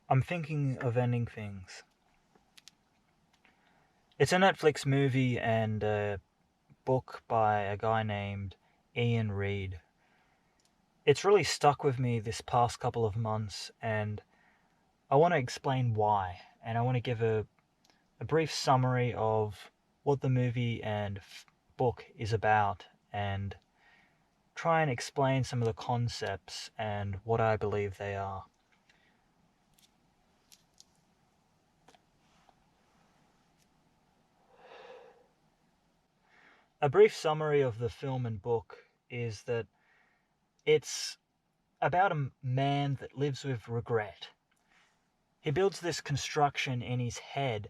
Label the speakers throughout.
Speaker 1: I'm thinking of ending things. It's a Netflix movie and a book by a guy named Ian Reid. It's really stuck with me this past couple of months, and I want to explain why. And I want to give a brief summary of what the movie and book is about, and try and explain some of the concepts and what I believe they are. A brief summary of the film and book is that it's about a man that lives with regret. He builds this construction in his head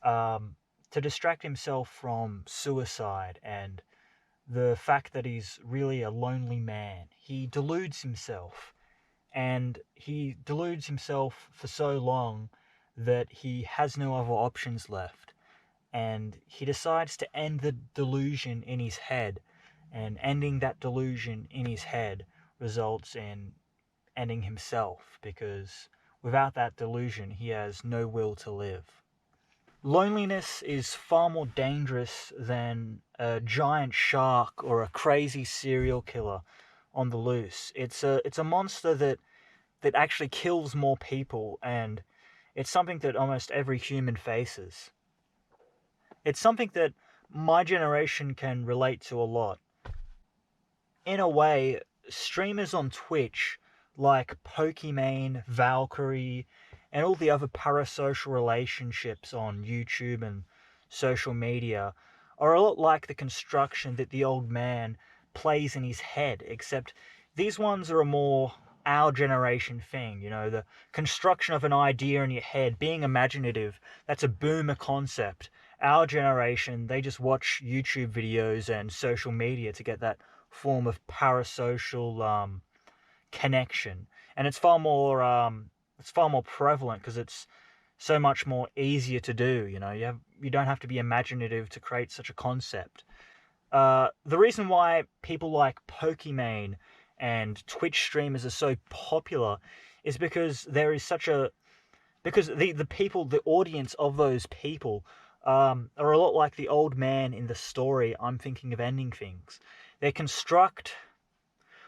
Speaker 1: to distract himself from suicide and the fact that he's really a lonely man. He deludes himself, and he deludes himself for so long that he has no other options left. And he decides to end the delusion in his head, and ending that delusion in his head results in ending himself, because without that delusion he has no will to live. Loneliness is far more dangerous than a giant shark or a crazy serial killer on the loose. It's a monster that actually kills more people, and it's something that almost every human faces. It's something that my generation can relate to a lot. In a way, streamers on Twitch like Pokimane, Valkyrie, and all the other parasocial relationships on YouTube and social media are a lot like the construction that the old man plays in his head, except these ones are a more our generation thing. The construction of an idea in your head, being imaginative, that's a boomer concept. Our generation, they just watch YouTube videos and social media to get that form of parasocial connection, and it's far more prevalent because it's so much more easier to do. You don't have to be imaginative to create such a concept. The reason why people like Pokimane and Twitch streamers are so popular is because there is such a because the audience of those people are a lot like the old man in the story I'm thinking of ending things. They construct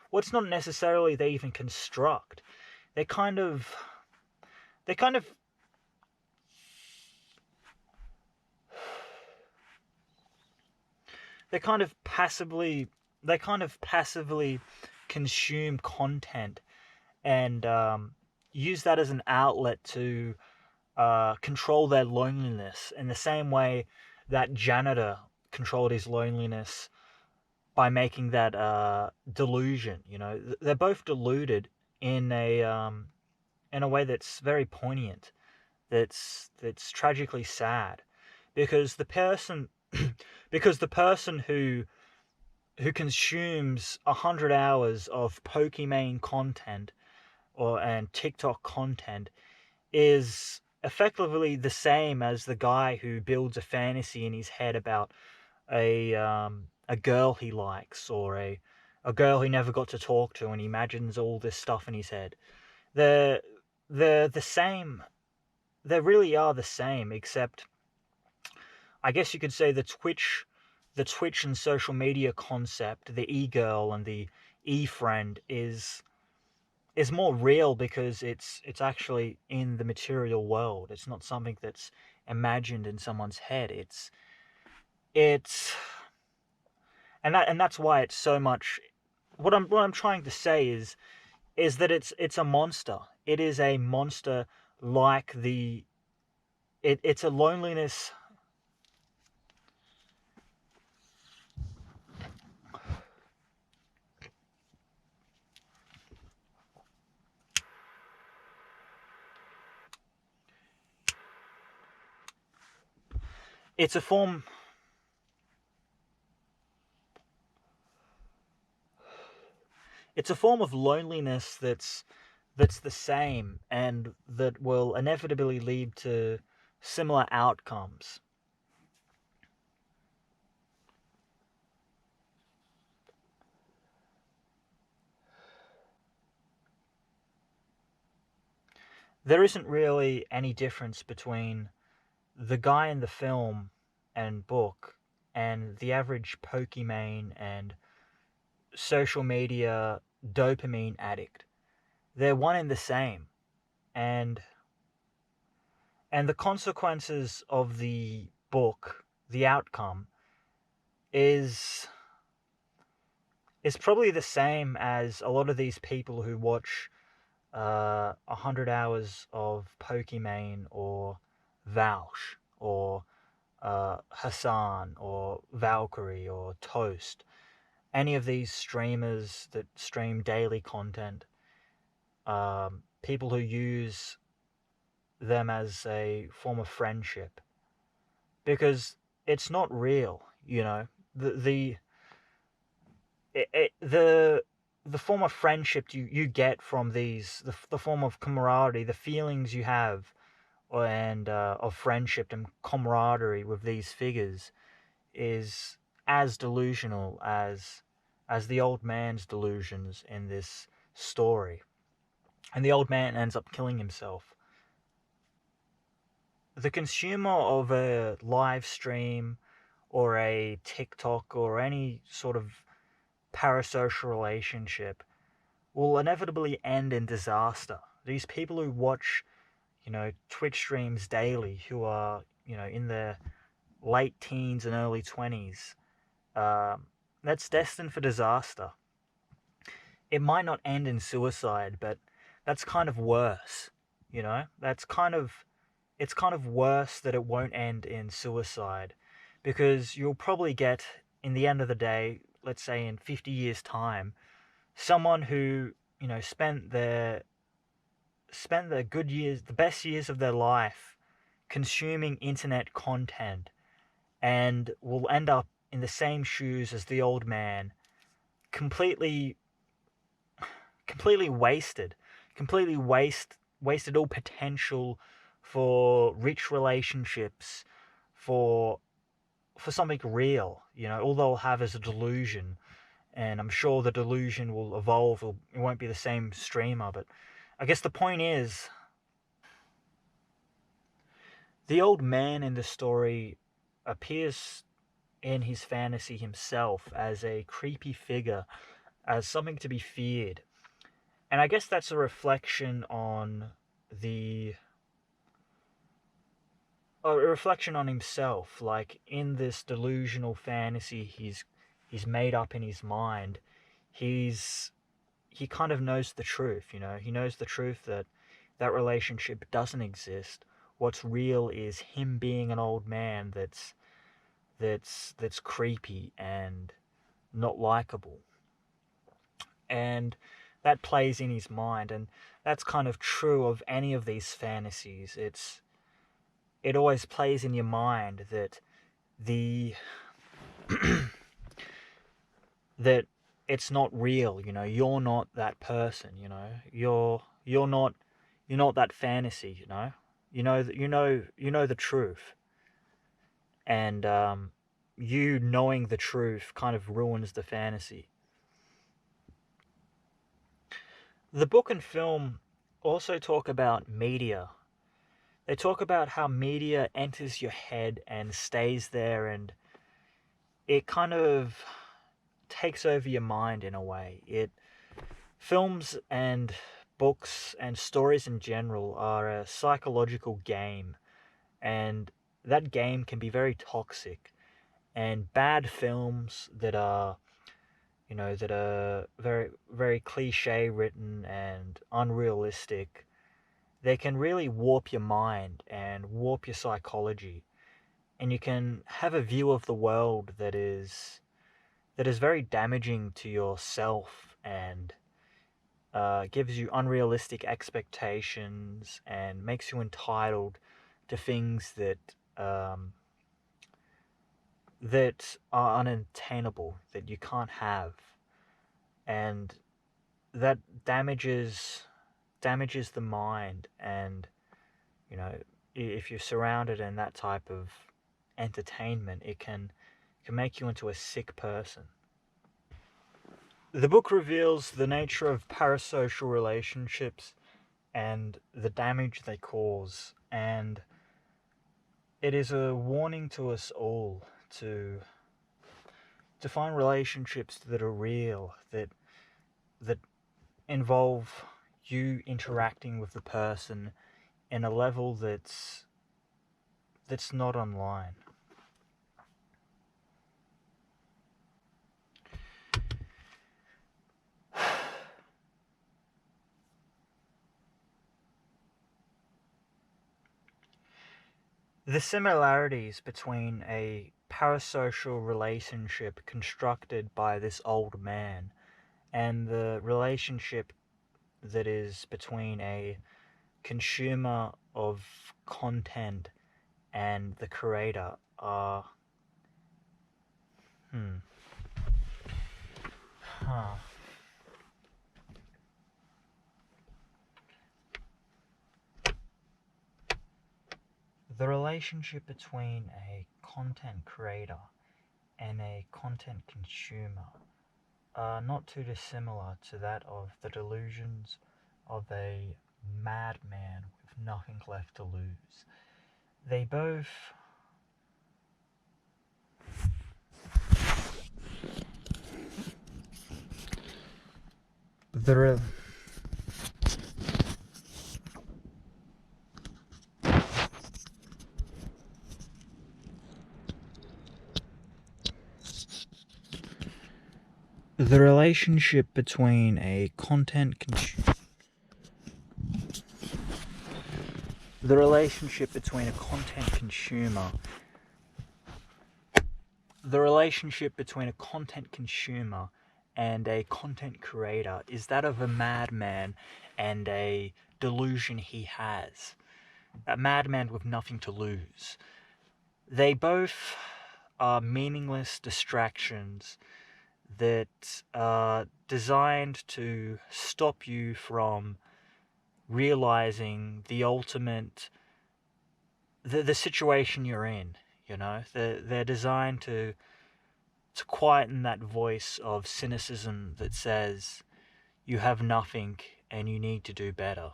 Speaker 1: what's not necessarily they even construct. They kind of they kind of they kind of passively they kind of passively consume content and use that as an outlet to control their loneliness in the same way that janitor controlled his loneliness by making that delusion. They're both deluded in a way that's very poignant, that's tragically sad, because the person who consumes 100 hours of Pokimane content and TikTok content is effectively the same as the guy who builds a fantasy in his head about a girl he likes, or a girl he never got to talk to, and he imagines all this stuff in his head. They're they're the same. They really are the same, except I guess you could say the Twitch and social media concept, the e-girl and the e-friend is more real because it's actually in the material world. It's not something that's imagined in someone's head. It's and that's why it's so much. What I'm trying to say is that it's a monster. It is a monster like it's a loneliness. It's a form. It's a form of loneliness that's the same and that will inevitably lead to similar outcomes. there isn't really any difference between the guy in the film and book and the average Pokimane and social media dopamine addict. They're one and the same. And the consequences of the book, the outcome, is probably the same as a lot of these people who watch 100 hours of Pokimane or Valsh or Hassan or Valkyrie or Toast. Any of these streamers that stream daily content, people who use them as a form of friendship, because it's not real, you know. The it, the form of friendship you get from these, the form of camaraderie, the feelings you have, and of friendship and camaraderie with these figures, is as delusional as the old man's delusions in this story. And the old man ends up killing himself. The consumer of a live stream or a TikTok or any sort of parasocial relationship will inevitably end in disaster. These people who watch, Twitch streams daily, who are, in their late teens and early 20s, that's destined for disaster. It might not end in suicide, but that's kind of worse, It's kind of worse that it won't end in suicide, because you'll probably get, in the end of the day, let's say in 50 years' time, someone who, spent their good years, the best years of their life, consuming internet content, and will end up in the same shoes as the old man, completely wasted, wasted all potential for rich relationships, for something real, all they'll have is a delusion. And I'm sure the delusion will evolve, it won't be the same streamer. But I guess the point is, the old man in the story appears in his fantasy himself as a creepy figure, as something to be feared. And I guess that's a reflection on himself. Like, in this delusional fantasy he's made up in his mind, he kind of knows the truth. He knows the truth that relationship doesn't exist. What's real is him being an old man that's creepy and not likable. And that plays in his mind, and that's kind of true of any of these fantasies. It always plays in your mind that that it's not real. You're not that person. You're not that fantasy. You know the truth, and you knowing the truth kind of ruins the fantasy. The book and film also talk about media. They talk about how media enters your head and stays there, and it kind of takes over your mind in a way. Films and books and stories in general are a psychological game, and that game can be very toxic. And bad films that are very, very cliche written and unrealistic, they can really warp your mind and warp your psychology, and you can have a view of the world that is very damaging to yourself, and gives you unrealistic expectations and makes you entitled to things that are unattainable, that you can't have, and that damages the mind. And if you're surrounded in that type of entertainment, it can make you into a sick person. The book reveals the nature of parasocial relationships and the damage they cause. And it is a warning to us all to find relationships that are real, that involve you interacting with the person in a level that's not online. The similarities between a parasocial relationship constructed by this old man and the relationship that is between a consumer of content and the creator are the relationship between a content creator and a content consumer are not too dissimilar to that of the delusions of a madman with nothing left to lose. They both the relationship between a content the relationship between a content consumer the relationship between a content consumer and a content creator is that of a madman and a delusion he has. A madman with nothing to lose. They both are meaningless distractions that are designed to stop you from realizing the ultimate, the situation you're in. You know, they're designed to quieten that voice of cynicism that says you have nothing and you need to do better.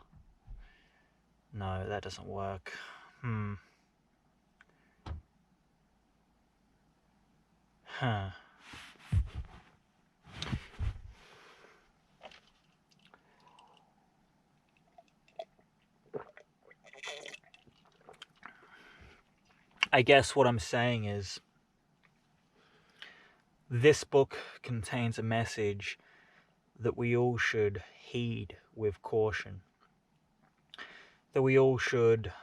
Speaker 1: No, that doesn't work. I guess what I'm saying is this book contains a message that we all should heed with caution. That we all should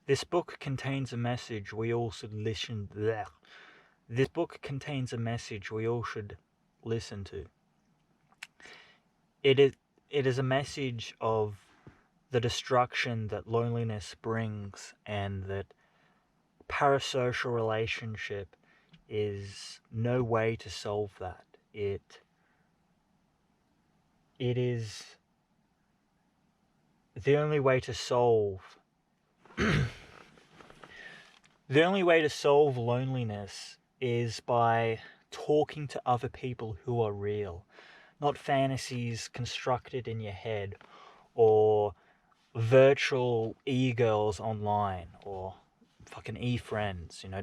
Speaker 1: This book contains a message we all should listen to. This book contains a message we all should listen to. It is a message of the destruction that loneliness brings, and that parasocial relationship is no way to solve that. It is the only way to solve the only way to solve loneliness is by talking to other people who are real, not fantasies constructed in your head or virtual e-girls online or fucking e-friends, you know.